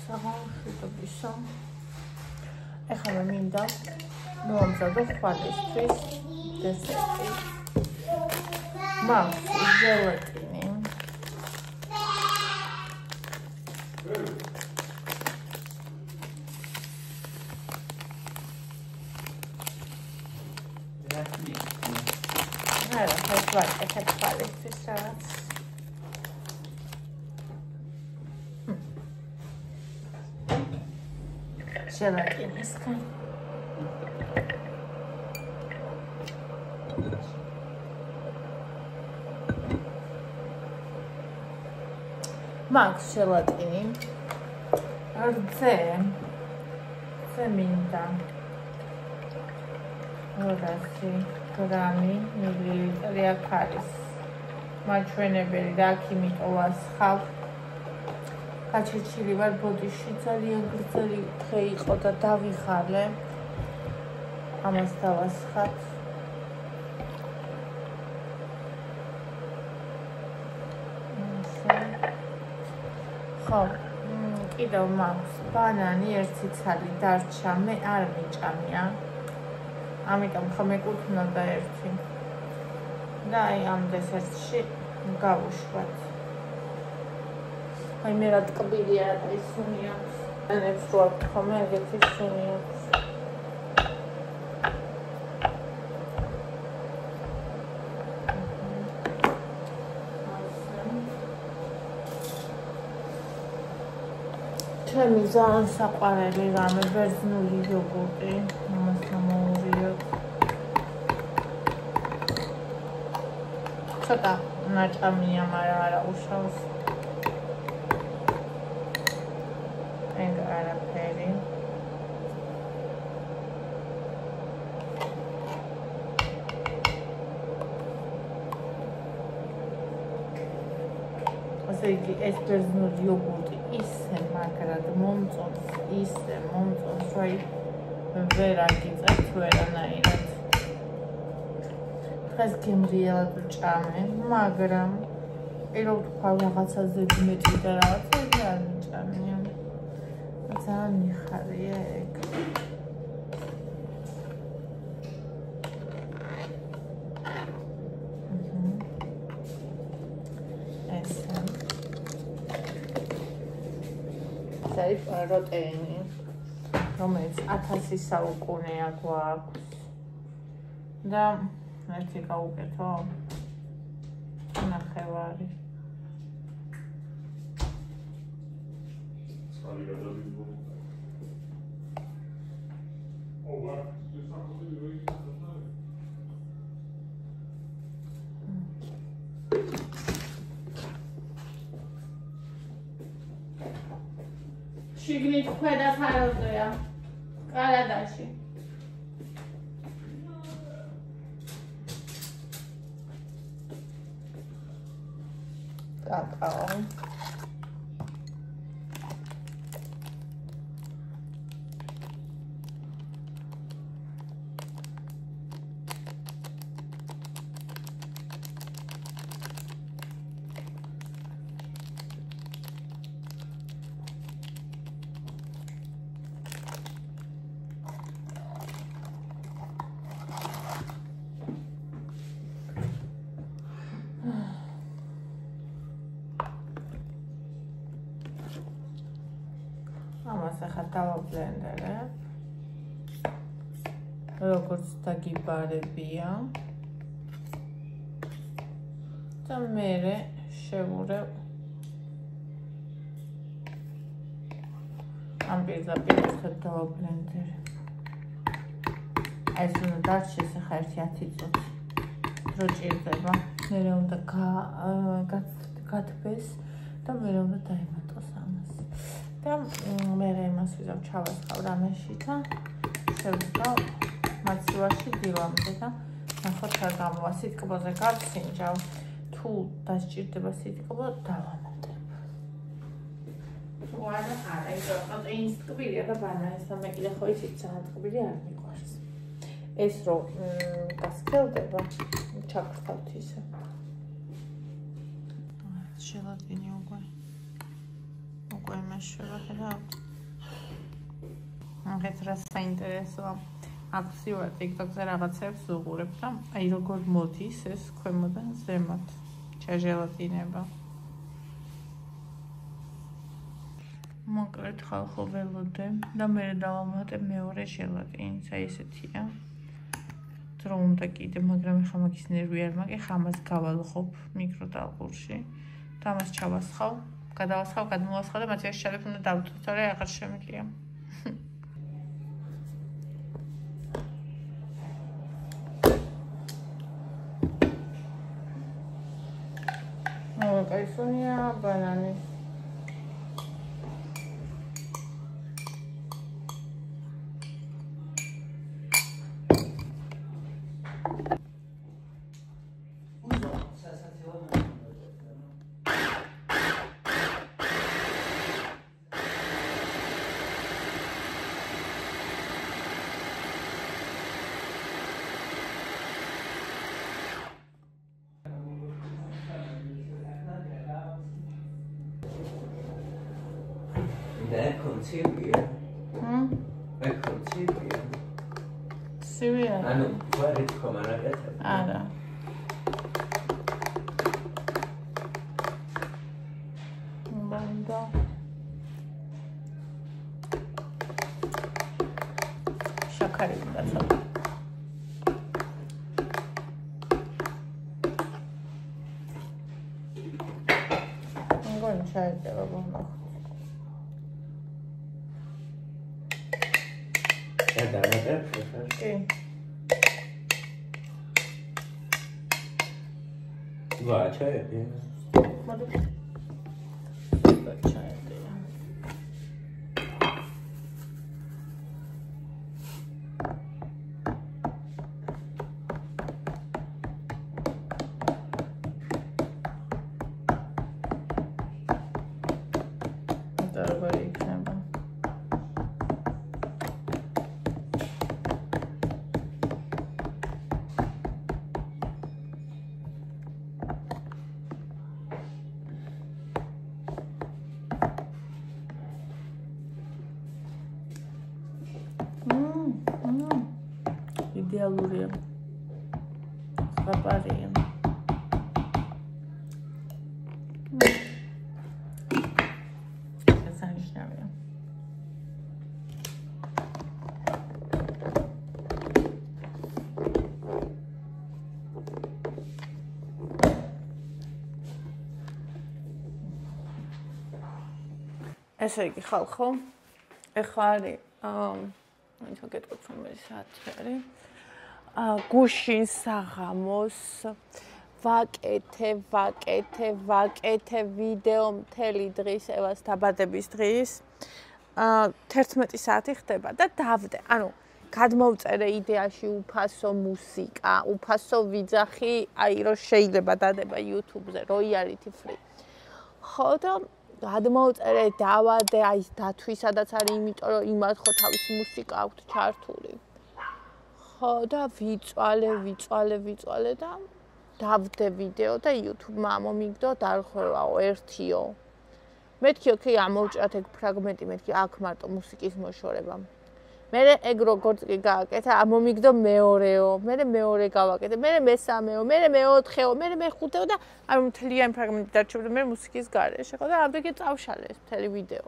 საღამოშიდობისა. ეხლა მე მინდა მოვამზადო ხვალისთვის დესერტი. მაქვს ჟელატინი. არა, ეს ვაკეთებ ხვალისთვის რაღაც. ჟელატინისგან. მაქვს ჟელატინი. რძე მინდა 200 გრამი მილილიტრი აქ არის. მაჩვენებელი და აქ იმიტომ ვასხავ. გაჩერჩილი ვარ ბოდიში, ძალიან გრძელი დღე იყო და დავიხალე. ამას დავასხავ. ხო, კიდევ მაქვს ბანანი, ერთი ცალი დარჩა, მე არ მიჭამია. ამიტომ ხომ მეკუთვნა და ერთი. და აი ამ დესერტში გავუშვათ. აი მე რა ტკბილია და ისუნი აქვს. ანებს რო აქვს ხომ ეგეთი ისუნი აქვს. ჩემი ძალიან საყვარელი რამე ბერძნული იოგურტი. ამას გამოვიოთ. ცოტა ნაჭამია, მაგრამ არა უშავს. ეგ არაფერი. ასე იგი ეს ბერძნული იოგურტი ისე მაგრად მომწონს, ისე მომწონს, რომ ვერ აგიწევთ ვერანაირად. დღეს გემრიელად ვჭამე, მაგრამ პირო ვთქვა რაღაცა ზედმეტი და რაღაცა არ მიჭამია. ძალიან მიხარია ეგ. ეს პროტეინი, რომელიც 1000 საუკუნეა გვაქვს. და ერთი გავუკეთო. ნახევარი. შიგნით ქვედა ფაროზეა. კარადაში. კაკაო. ამას ახლა დავაბლენდერებ. როგორც დაგიბარებია. და მერე შევურევ ამ პირდაპირ დავაბლენდერებ. ეს უნდა დარჩეს ახლა 1-10 წუთი. დრო ჭირდება. მერე უნდა გათბეს და მერე უნდა დაემატოს ამას. და მე იმას ვიზავ ჩავასხავ რამეში და შევდივარ მაცივაში დილამდე და ნახოთ რა გამოვა. სიტკბოზე გავსინჯავ. თუ დასჭირდება სიტკბო, დავამატებ. თუ არა, პროტეინის ტკბილია და ბანანის და მე კიდე ხო იცით ძალიან ტკბილი არ მიყვარს. ეს რო გასკელდება, ჩაგხსავთ ისე. ჟელატინი უკვე უკვე იმაშება და მაგეთ რა საინტერესოა აფსივარ TikTok-ზე რაღაცებს უყურებ და აი როგორ მოდის ეს ქვემოდან ზემოთ ჩაჟელატინება მოკლედ ხალხო ველოდე და მე დავამატებ მეორე ჟელატინს აი ესეთია დრო უნდა კიდე მაგრამ ეხლა მაგის ნერვი არ მაქვს ეხლა ამას გავალხობ მიკროტალღურში და ამას ჩავასხავ გადავასხავ გადმოვასხავ და მათი შალებს უნდა დავწვით თორე აღარ შემიძლია კაისონია ბანანი Syria. Ecco, Syria. Syria. Hanno guarda come la rete. Ara. Banda. Şakari bakalım. Angol çayda babam. Da ne der? Okay. Va, c'è. Ma dove? C'è. Idealuriam. Papariam. Zaniśniawiam. ესე იგი ხალხო, ეხლა არის მაინც გეტყვით რომ ეს საათი არის. გუშინ საღამოს ვაკეთე ვიდეო მთელი დღის ევას დაბადების დღის 11 საათი ხდება და დავდე. ანუ გადმოვწერე იდეაში უფასო მუსიკა, უფასო ვიძახი, აი რომ შეიძლება დადება YouTube-ზე, royalty free. ხო და გადმოვწერე, დავადე, აი დათვისადაც არის, იმიტომ რომ იმათ ხო თავისი მუსიკა აქვს ჩართული. ხო და ვიწვალე და დავდე ვიდეო და YouTube-მა მომიგდო დარღვევაო ერთიო. მეთქი ოკეი ამოვჭრათ ეგ ფრაგმენტი, მეთქი აქ მარტო მუსიკის მოშორება. მე ეგ როგორც კი გააკეთა, მომიგდო მეორეო, მე მეორე გავაკეთე, მე მესამეო, მე მეოთხეო, მე მეხუთეო და აი მთლიანი ფრაგმენტი დარჩებოდა მე მუსიკის გარეშე. ხო და ამდენი წავშალე ეს მთელი ვიდეო.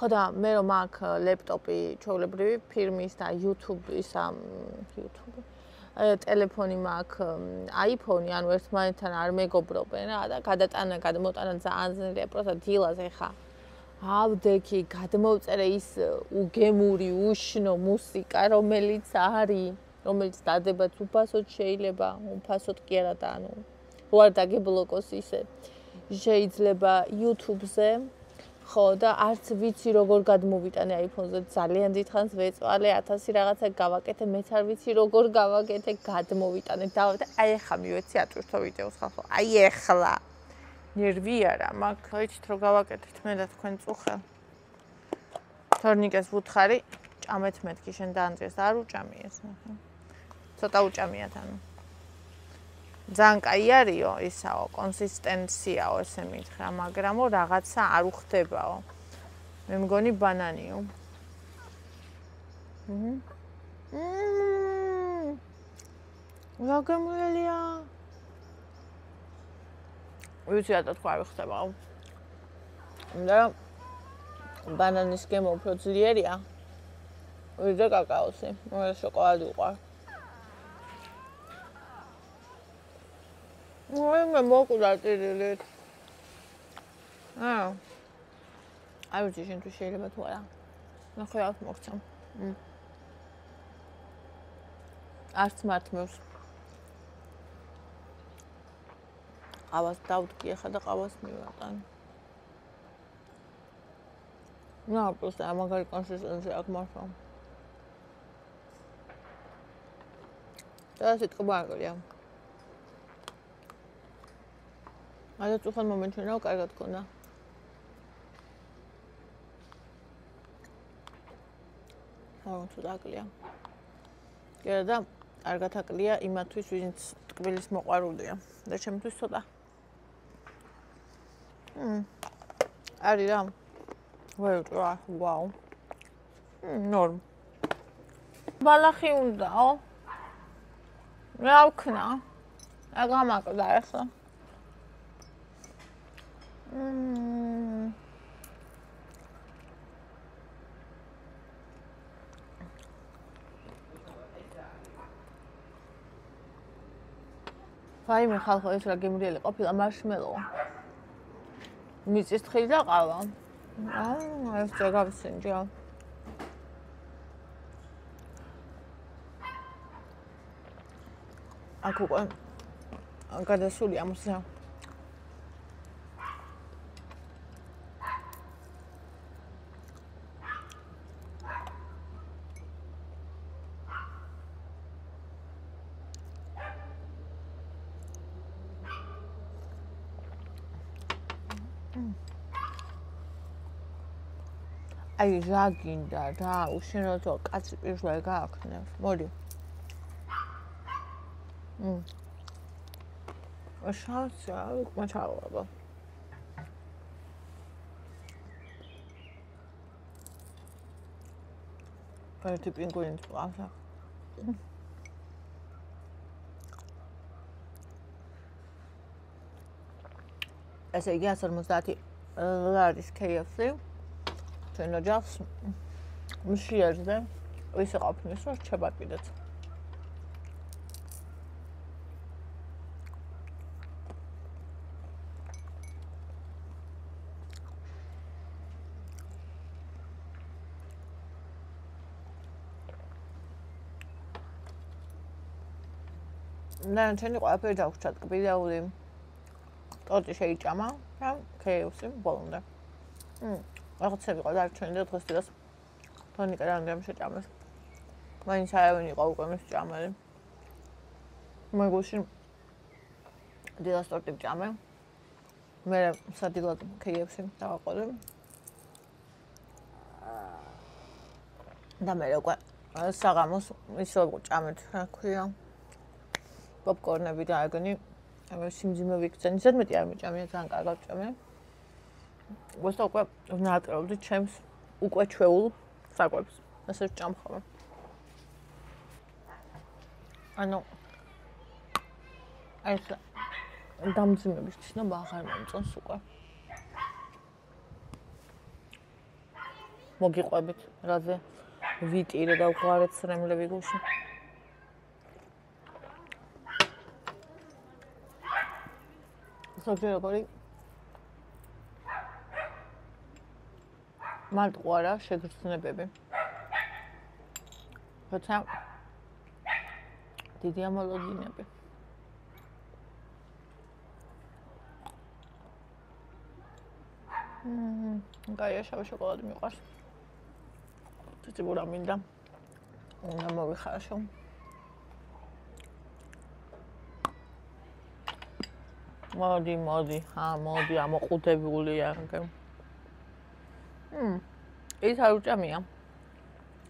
ხო და მე რომ აქ ლეპტოპი ჩვეულებრივი ფირმის და YouTube-ის ტელეფონი მაქვს iPhone-ი, ანუ ერთმანეთთან არ მეგობრობენ რა და გადმოტანა ძალიან ძნელია, პროსტა დილას ეხა ავდექი გადმოვწერე ის უგემური, უშნო მუსიკა, რომელიც არის, რომელიც დადებაც უფასოდ შეიძლება, უფასოდ კი არა და ანუ რო არ დაგებლოკოს ისე. შეიძლება YouTube-ზე ხო და არც ვიცი როგორ გადმოვიტანე iPhone-ზე, ძალიან დიდხანს ვეწვალე, 1000 რაღაცა გავაკეთე, მეც არ ვიცი როგორ გავაკეთე, გადმოვიტანე, და აი ეხლა მივეცი ატვირთო ვიდეოს ხალხო. აი ეხლა ნერვი არა, მაგ ვიცით რომ გავაკეთეთ მე და თქვენ წუხელ. თორნიკეს ვუთხარი, ჭამეთ მეთქი შენ დაანძიეს, არ უჭამიეს, ნახე. ცოტა უჭამიათ ანუ. ძალიან კაი არისო, ისაო, კონსისტენციაო, ესე მითხრა, მაგრამ რაღაცა არ უხდებაო. მე მგონი ბანანიო. რა გამოლია? ვიცი რა თქვა არ ხდებაო. და ბანანის გემო უფრო ძლიერია. ვიდრე კაკაოსი, მე შოკოლადი უყვარ. მე მოკვდა ტირილით. აი ვიცი შენ თუ შეიძლება თუ არა. ნახე რა მოგცემ. არც მართმევს. ყავას დავდგი ახლა და ყავას მივატან. просто მაგარი კონსისტენცია აქვს მართლა. და სიტყვაა. აი თუ ხან მომენტში რა კარგად გქონდა. თუ დაკლია. კიდე და კარგად აკლია იმათვის, ვინც ტკბილის მოყვარულია. და ჩემთვის ცოტა. არის რა. ვაუ. ნორმ. ბალახი უნდაო. რა ვქნა? რა გამაკვდა ახლა? ვაიმე ხალხო ეს რა გემრიელი ყოფილა მარშმელო. მიწის თხილი და ყავა. ეს ჯაგავსენჯა. აქ უკვე გადასულია მოსა. აი რა გინდა რა უშენოთო კაცი პირველ გააქვნევს მოდი შანსია მაჩავება ერთი პინგვინი ყავს ესე იგი 150 ლარის KFC ჩვენ ოჯახს მშიერზე ისე ყოფნის რომ რჩება კიდეც და ჩვენი ყველაფერი დაგვჭა ტკბილეული ტორტი შეიჭამა და KFC ბოლომდე რაღაცა ვიყო და ჩვენ და დღეს დღეს თონიკა რამდენიმე შეჭამეს. მაინც არავინ იყო უკვე მის ჭამელი. მეგოში დილას ტორტი ვჭამე. მე სადილად KFC დავაყოლე. და მე უკვე საღამოს ისო ჭამეთ, რა ქვია. პოპკორნები და აგონი. სიმძიმე ვიქცენ. ისეთ მეტი არ მიჭამია, ძალიან კარგად ვჭამე. ვესა უკვე ნატრევდი ჩემს უკვე ჩვეულ საკვებს. ასე ვჭამხავ. ანუ ეს დამძიმების ცნობა აღარ მომწონს უკვე. მოგიყვებით, რაზე ვიტირე და უყარეთ სრემლები გულში. სოჯერობარი მარტყوارა შეგრძნებები. თორსა დიდი ამოლოდინები. გაია შავი შოკოლადი მიყვარს. ციციბურა მინდა. უნდა მოვიხარშო. მოდი, მოდი, ამოყუდებულია რგე. ის არ უჭამია.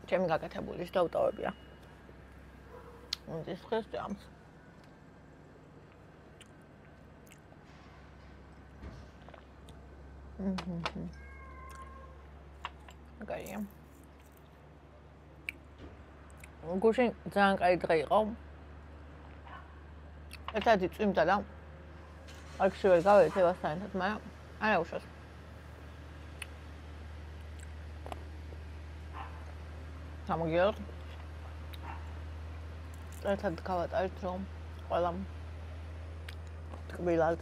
ჩემი გაკეთებული ის დაუტოვებია. ის დღეს ჭამს. კაია. გუშინ ძალიან კაი დღე იყო. ერთად წვიმდა და არქში ვერ გავედით ევასთან ერთად, მაგრამ არა უშავს. გამოგიოთ. ერთად გავატარეთ რომ ყველამ ტკბილად.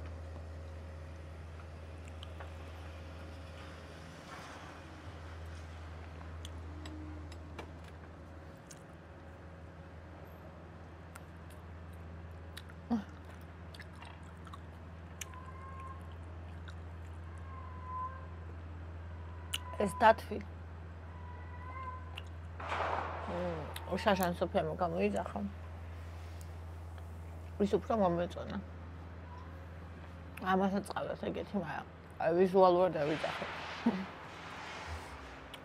ეს დათვი შაშან სოფიამ გამოიძახა ის უფრო მომეწონა ამასაც ყავდათ ეგეთი მაგრამ ვიზუალურად დავიძახე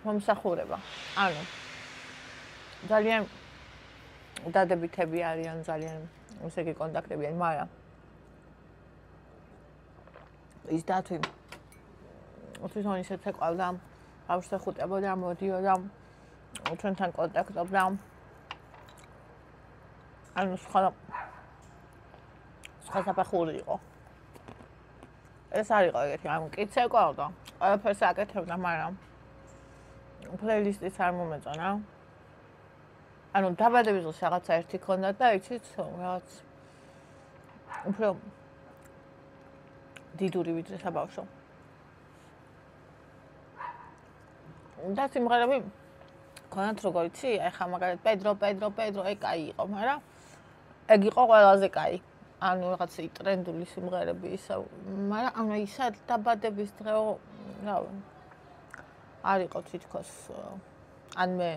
მომსახურება ანუ ძალიან დადებითები არიან ძალიან ესე იგი კონტაქტებიან მაგრამ ის დათვი თვითონ ისეთ ეყავდა ბავშვს ეხუტებოდა მოდიოდა ჩვენთან კონტაქტობდა ანუ სხვა საფეხური იყო ეს არ იყო ეგეთი ანუ კიც ეყავდა ყველაფერს აკეთებდა მაგრამ პლეილისტიც არ მომეწონა ანუ დაბადების დღეს რაღაცა ერთი ქონდა და იცით რაღაც უფრო დიდური ვიდრე საბავშვო და სიმღერები ქონათ როგორ იცი ეხა მაგალითად პედრო ეგ კაი იყო მაგრამ ეგ იყო ყველაზე კაი ანუ რაღაც ტრენდული სიმღერები ისე მაგრამ ანუ ისა დაბადების დღეო რავი არ იყო თითქოს ან მე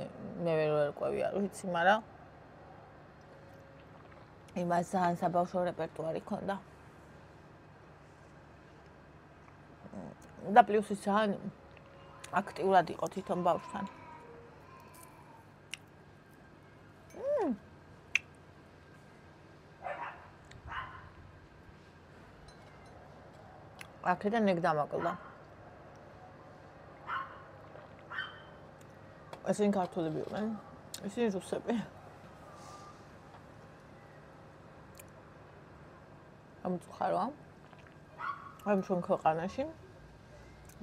ვერ ვერკვევი არ ვიცი მაგრამ იმას ძალიან საბავშვო რეპერტუარი ქონდა და პლუს ის ძალიან აქტიურად იყო თვითონ ბავშვთან. აქედან ეგ დამაკლდა. ესენი ქართულები იყვნენ, ისინი რუსები. ამწუხაროა. ამ ჩვენ ქვეყანაში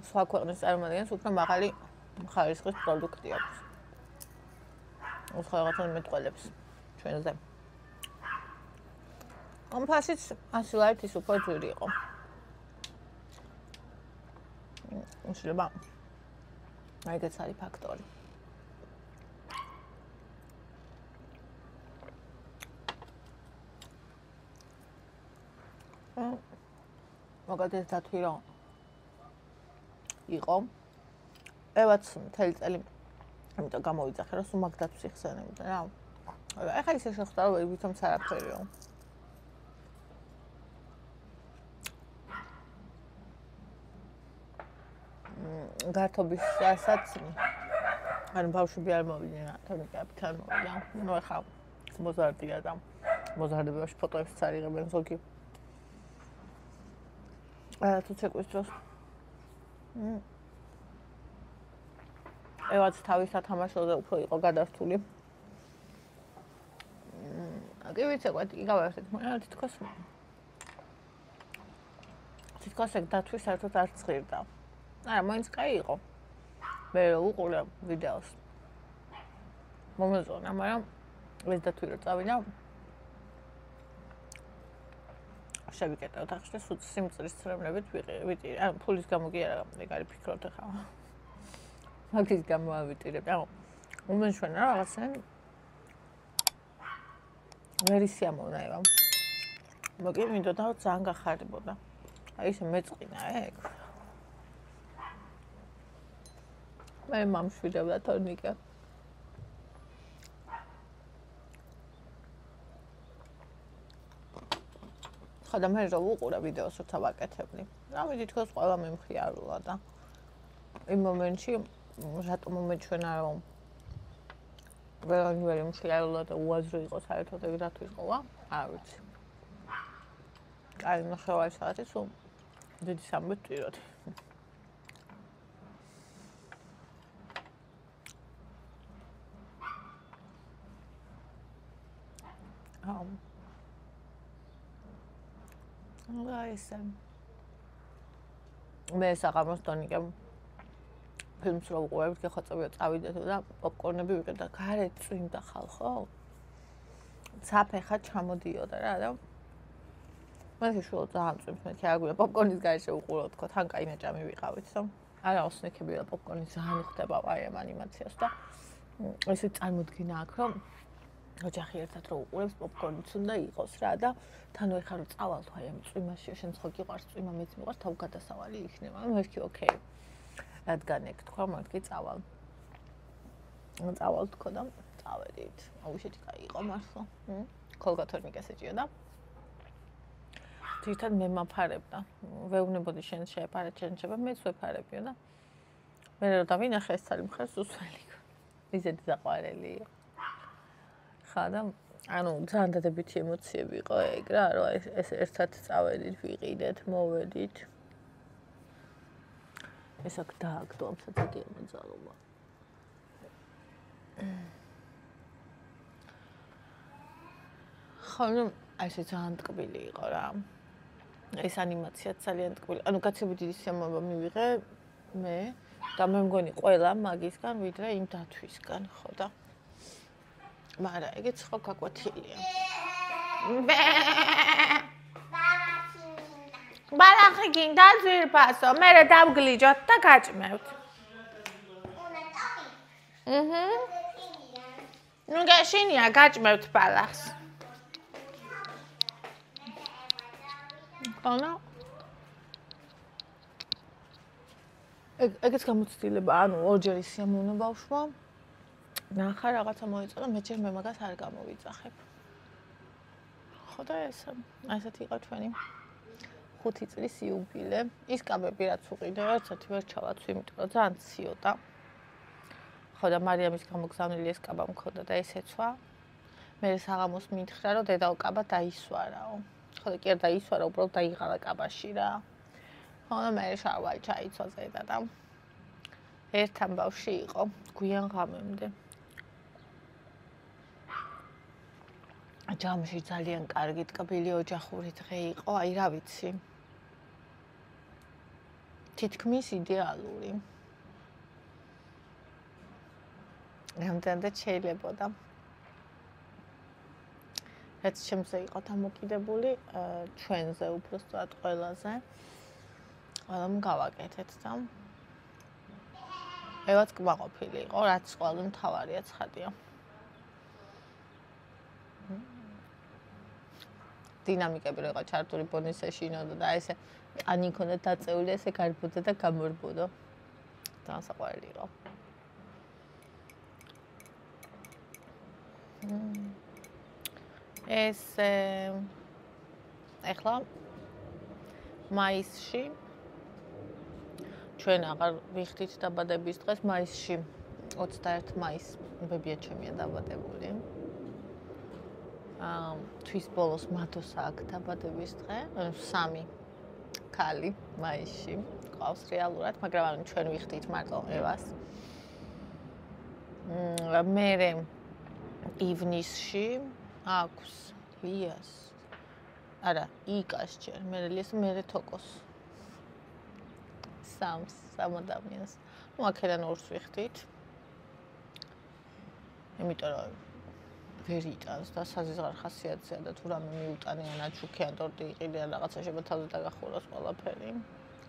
სხვა ქვეყნის წარმოადგენს უფრო მაღალი ხარისხის პროდუქტი აქვს. უცხოეთთან მეტყველებს ჩვენზე. ამ ფასიც ასილაით ის უფრო ძვირი იყო. შეიძლება ეგეც არის ფაქტორი. მაგალითად დათვი რომ იყო ევაც მთელი წელი ამიტომ გამოვიძახე რომ სულ მაგ დათვს იხსენებდა რა ეხა ისე შეხვდა რომ ვითომ არაფერიო გართობისასაც ანუ ბავშვები არ მოვიდნენ რა თორემ არ მოვიდა ნუ ეხა მოზარდია და მოზარდებაში ფოტოებს წარიღებენ ზოგი თუ ცეკვის დროს ევაც თავის სათამაშოზე უფრო იყო გადართული. კი ვიცი, იგავერდეთ, მაგრამ თითქოს ეგ დათვი საერთოდ არ ცხრდა. არა, მაინც კაი იყო. მე რომ უყურე ვიდეოს. მომეწონა, მაგრამ ეს დათვი რო წავიდა შევიკეტე ოთახში სულ სიმწრის ცრემლებით ვიტირე. ანუ ფულის გამო კი არა, ეგ არის ფიქრობთ ხა. მაგის გამო ავიტირებ. ანუ უმეშვენა რაღაცა ვერ ისიამოვნა. მოკლედ მინდოდა რომ ძალიან გახარდებოდა. აი ესე მეწყინა ეგ. მე მომშვიდობდა თორნიკა. ხოდა მე რო უყურე ვიდეოს როცა ვაკეთებდი. რამე თითქოს ყველა მიმხიარულა და იმ მომენტში რატომ მომეჩვენა რომ ვერავინ ვერ იმხიარულა და უაზრო იყო საერთოდ ეგ დათვის ყოლა? არ ვიცი. აი ნახევარი საათი სულ დიდი სამბეთ ტიროდი. ისე მე საღამოს დონიკემ ფილმს რო უყურებთ, გეხოცებია წავიდეთ და პოპკორნები ვიყიდეთ და გარეთ წვიმდა ხალხო. ცაფე ხა ჩამოდიოდა რა და მე შუა ძალიან წვიმს მე შეაგვია პოპკორნის გარეშე უყურო თქო თან კაი ნაჭამი ვიყავით რომ არა ოსნექები და პოპკორნი ძალიან ხდება აი ამ ანიმაციას და ესე წარმოდგენა აქვს რომ ოჯახი ერთად რო უყურებს პოპკორნიც უნდა იყოს რა და თან ვეხარ რომ წავალთ აი ამ წვიმაში შენ ხო გიყვარს წვიმა მეც მიყვარს თავ გადასავალი იქნება მერქი ოკეი რადგან ეგ თქვა მარტი წავალ თქო და წავედით აუშეთი კაი იყო მართლა ქოლგათორნიკას ეჭია და თვითონ მე მაფარებდა ვეუბნებოდი შენ შეეპარეთ შენ შეება მეც ვეფარებია და მე რომ დავინახე ეს цаრი მხარს უსველი ისეთი საყვარელი იყო ხა და ანუ ძალიან დადებითი ემოციები იყო ეგ რა რომ ეს ერთად წავედით ვიყიდეთ მოვედით ეს აქ დააგდო ამ საწაკია მოძალობა ხო ნუ ესე ძალიან ტკბილი იყო რა ეს ანიმაცია ძალიან ტკბილი ანუ გაცილებით დიდი სიამოვნება მივიღე მე და მე მგონი ყველა მაგისგან ვიდრე იმ დათვისგან ხო და მაგრამ ეგეც ხო გაკვეთილია ბალახი გინდა ძვირფასო მე დავგლიჯოთ და გაჭმევთ ნუ გაშინია გაჭმევთ ბალახს ანა ეგეც გამოცდილება ანუ ორჯერ სიამოვნა ბავშვმა ნახა რაღაცა მოიწოდა მე ჯერ მე მაგას არ გამოვიძახებ ხო და ესეთი იყო ჩვენი 5 წლის იუბილე ის კაბები რაც უყიდე ერთერთი ვერ ჩავაცვი იმიტომ რომ ძალიან ციოდა ხო და მარიამის გამოგზავნილი ეს კაბა მქონდა და ესეცვა მე საღამოს მითხრა რომ დედაო კაბა დაისვარაო ხო და კი არ დაისვარა უბრალოდ დაიღალა კაბაში რა ხო და მე შარვალი ჩაიცვა ზედა და ერთ ამბავში იყო გვიან ღამემდე ჯამში ძალიან კარგი ტკბილი ოჯახური დღე იყო აი რა ვიცი თითქმის იდეალური რამდენად შეიძლებოდა რაც შემზე იყო დამოკიდებული ჩვენზე უბრალოდ ყველაზე ყველამ გავაკეთეთ და ევაც კმაყოფილი იყო რაც ყველა მთავარია ცხადია დინამიკები რა ჩარტული ბონისეში ინოდა და ესე კანი ქონდა დაწეული ესე გარბოდა და გამორბოდა ძალიან საყვარელი იყო ეს ეხლა მაისში ჩვენ აღარ ვიხდით დაბადების დღეს მაისში 21 მაისს ბებია ჩემია დაბადებული თვის ბოლოს მათოსა აქვს დაბადების დღე, ანუ 3 ქალი მაისში ყავს რეალურად, მაგრამ ანუ ჩვენ ვიხდით მარტო ევას. მერე ივნისში აქვს ლიას. არა, იკას ჯერ, მერე თოკოს. სამ ადამიანს. ნუ აქედან ორს ვიხდით. იმიტომ რომ ვერ იტანს და საზღარ ხასიათზეა და თუ რამე მიუტანიან აჩუქიან ტორტი იყიდიან რაღაცა შეება თავზე დაგახუროს ყველაფერი.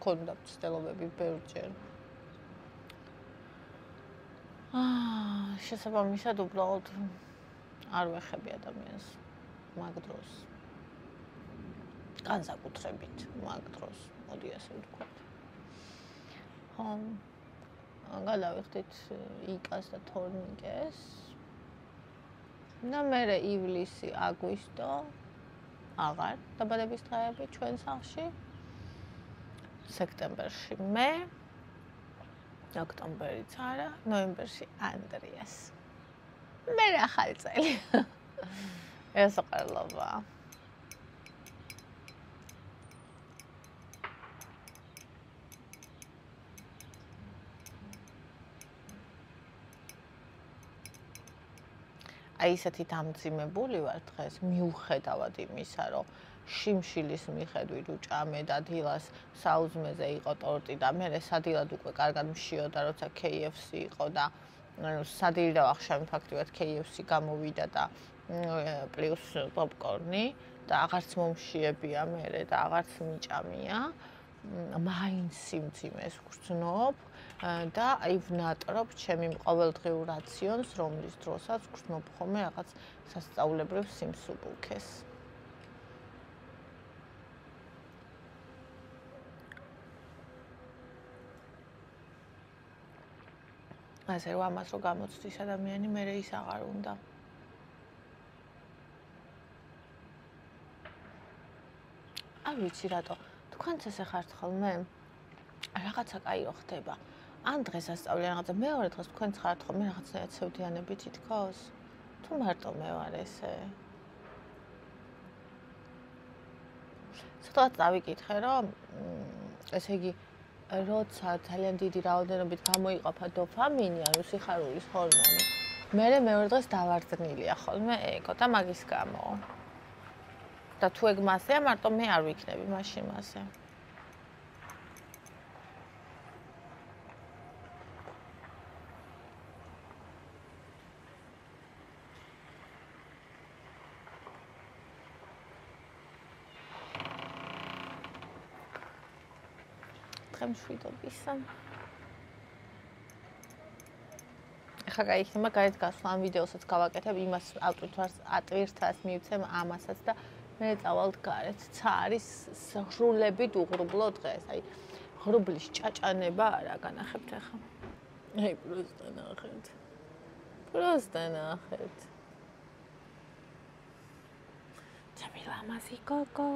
ქონდა ცდილობები ბევრჯერ. შესაბამისად უბრალოდ არ ვეხები ადამიანს მაგ დროს. განსაკუთრებით მაგ დროს, მოდი ასე ვთქვათ. გადავიხდით იკას და თორნიკეს. და მერე ივლისი, აგვისტო აღარ დაბადების დღეები ჩვენ სახლში. სექტემბერში მე, ოქტომბერიც არა, ნოემბერში ანდრიას. მე ახალი წელი. ეს აყალობა. აი ისეთი დამძიმებული ვარ დღეს, მიუხედავად იმისა, რომ შიმშილის მიხედვით უჭამე და დილას საუზმეზე იყო ტორტი და მე სადილად უკვე კარგად მშიოდა, როცა KFC იყო და სადილი დავახშამე ფაქტიურად KFC გამოვიდა და პლუს პოპკორნი და აღარც მომშიებია მე და აღარც მიჭამია. მაინც სიმძიმეს ვგრძნობ და აი ვნატრობ ჩემი ყოველდღიურ რაციონს, რომლის დროსაც ვგრძნობ ხოლმე რაღაც სასწაულებრივ სიმსუბუქეს. ასე რომ ამას რო გამოცდის ადამიანი, მე ის აღარ უნდა. არ ვიცი რატო, თქვენც ესე ხართ ხოლმე? რაღაცა კაიო ხდება. ან დღესასწაული რაღაცა მეორე დღეს თქვენც ხართ ხოლმე რაღაცნაირად სევდიანები თითქოს? თუ მარტო მე ვარ ესე? ცოტა დავიკითხე, რომ ესე იგი როცა ძალიან დიდი რაოდენობით გამოიყოფა დოფამინი, ანუ სიხარულის ჰორმონი, მე მეორე დღეს დავარძნილია ხოლმე ეგო და მაგის გამო. და თუ ეგ მასეა, მარტო მე არ ვიქნები მაშინ მასე. მშვიდობისა. ეხლა გაიქნება გარეთ გასვლა ამ ვიდეოსაც გავაკეთებ, იმას ატვირთვას მივცემ ამასაც და მე წავალთ გარეთ. ცა არის ღრუბლებით უღრუბლო დღეს. აი ღრუბლის ჭაჭანება არა განახებთ ახლა. აი პროსტა ნახეთ. პროსტა ნახეთ. ჩემი ლამაზი გოგო.